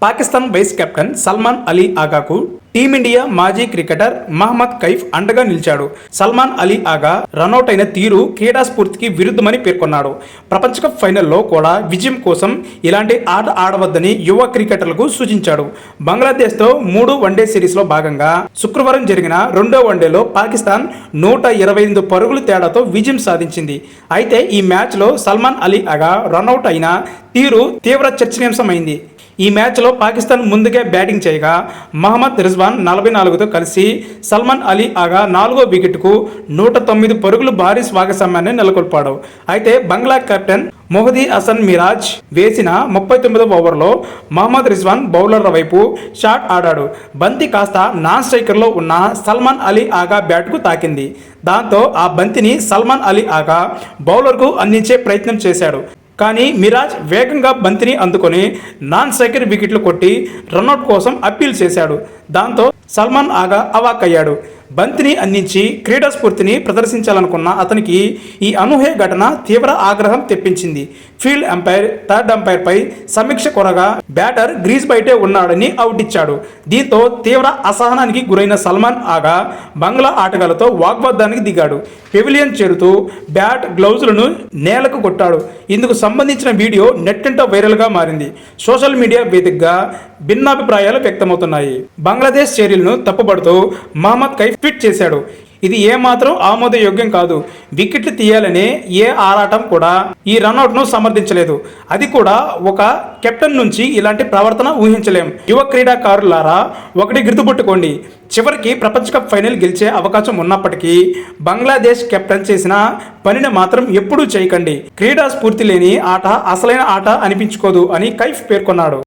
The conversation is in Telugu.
పాకిస్తాన్ వైస్ కెప్టెన్ సల్మాన్ అలీ ఆగాకు టీమిండియా మాజీ క్రికెటర్ మహమ్మద్ కైఫ్ అండగా నిలిచాడు. సల్మాన్ అలీ ఆగా రనౌట్ అయిన తీరు క్రీడా స్ఫూర్తికి విరుద్ధమని పేర్కొన్నాడు. ప్రపంచ కప్ ఫైనల్లో కూడా విజయం కోసం ఇలాంటి ఆట ఆడవద్దని యువ క్రికెటర్లకు సూచించాడు. బంగ్లాదేశ్తో 3 వన్డే సిరీస్లో భాగంగా శుక్రవారం జరిగిన 2వ వన్డేలో పాకిస్తాన్ 128 పరుగుల తేడాతో విజయం సాధించింది. అయితే ఈ మ్యాచ్లో సల్మాన్ అలీ ఆగా రనౌట్ అయిన తీరు తీవ్ర చర్చనీయాంశమైంది. ఈ మ్యాచ్లో పాకిస్తాన్ ముందుగా బ్యాటింగ్ చేయగా మహమ్మద్ రిజ్వాన్ 44తో కలిసి సల్మాన్ అలీ ఆగా 4వ వికెట్కు 109 పరుగులు భారీ స్వాగతసమ్యాన్ని నెలకొల్పాడు. అయితే బంగ్లా కెప్టెన్ మొహదీ హసన్ మిరాజ్ వేసిన 39వ ఓవర్లో మహమ్మద్ రిజ్వాన్ బౌలర్ల వైపు షాట్ ఆడాడు. బంతి కాస్త నాన్ స్ట్రైకర్లో ఉన్న సల్మాన్ అలీ ఆగా బ్యాట్కు తాకింది. దాంతో ఆ బంతిని సల్మాన్ అలీ ఆగా బౌలర్కు అందించే ప్రయత్నం చేశాడు. కానీ మిరాజ్ వేగంగా బంతిని అందుకొని నాన్ స్ట్రైకర్ వికెట్లు కొట్టి రన్అట్ కోసం అప్పీల్ చేశాడు. దాంతో సల్మాన్ ఆగా అవాక్కయ్యాడు. బంతిని అందించి క్రీడా స్ఫూర్తిని ప్రదర్శించాలనుకున్న అతనికి ఈ అనూహ్య ఘటన తీవ్ర ఆగ్రహం తెప్పించింది. ఫీల్డ్ అంపైర్ థర్డ్ అంపైర్పై సమీక్ష కొరగా బ్యాటర్ గ్రీజ్ బయటే ఉన్నాడని అవుట్ ఇచ్చాడు. దీంతో తీవ్ర అసహనానికి గురైన సల్మాన్ ఆగా బంగ్లా ఆటగాళ్లతో వాగ్వాదానికి దిగాడు. పెవిలియన్ చేరుతూ బ్యాట్ గ్లౌజులను నేలకు కొట్టాడు. ఇందుకు సంబంధించిన వీడియో నెట్టింట వైరల్గా మారింది. సోషల్ మీడియా వేదికగా భిన్నాభిప్రాయాలు వ్యక్తమవుతున్నాయి. బంగ్లాదేశ్ చర్యలను తప్పుపడుతూ మహమ్మద్ కైఫ్ ట్వీట్ చేశాడు. ఇది ఏమాత్రం ఆమోదయోగ్యం కాదు. వికెట్లు తీయాలనే ఏ ఆరాటం కూడా ఈ రన్అట్ను సమర్థించలేదు. అది కూడా ఒక కెప్టెన్ నుంచి ఇలాంటి ప్రవర్తన ఊహించలేం. యువ క్రీడాకారులారా ఒకటి గుర్తుపెట్టుకోండి, చివరికి ప్రపంచ కప్ ఫైనల్ గెలిచే అవకాశం ఉన్నప్పటికీ బంగ్లాదేశ్ కెప్టెన్ చేసిన పనిని మాత్రం ఎప్పుడూ చేయకండి. క్రీడా స్ఫూర్తి లేని ఆట అసలైన ఆట అనిపించుకోదు అని కైఫ్ పేర్కొన్నాడు.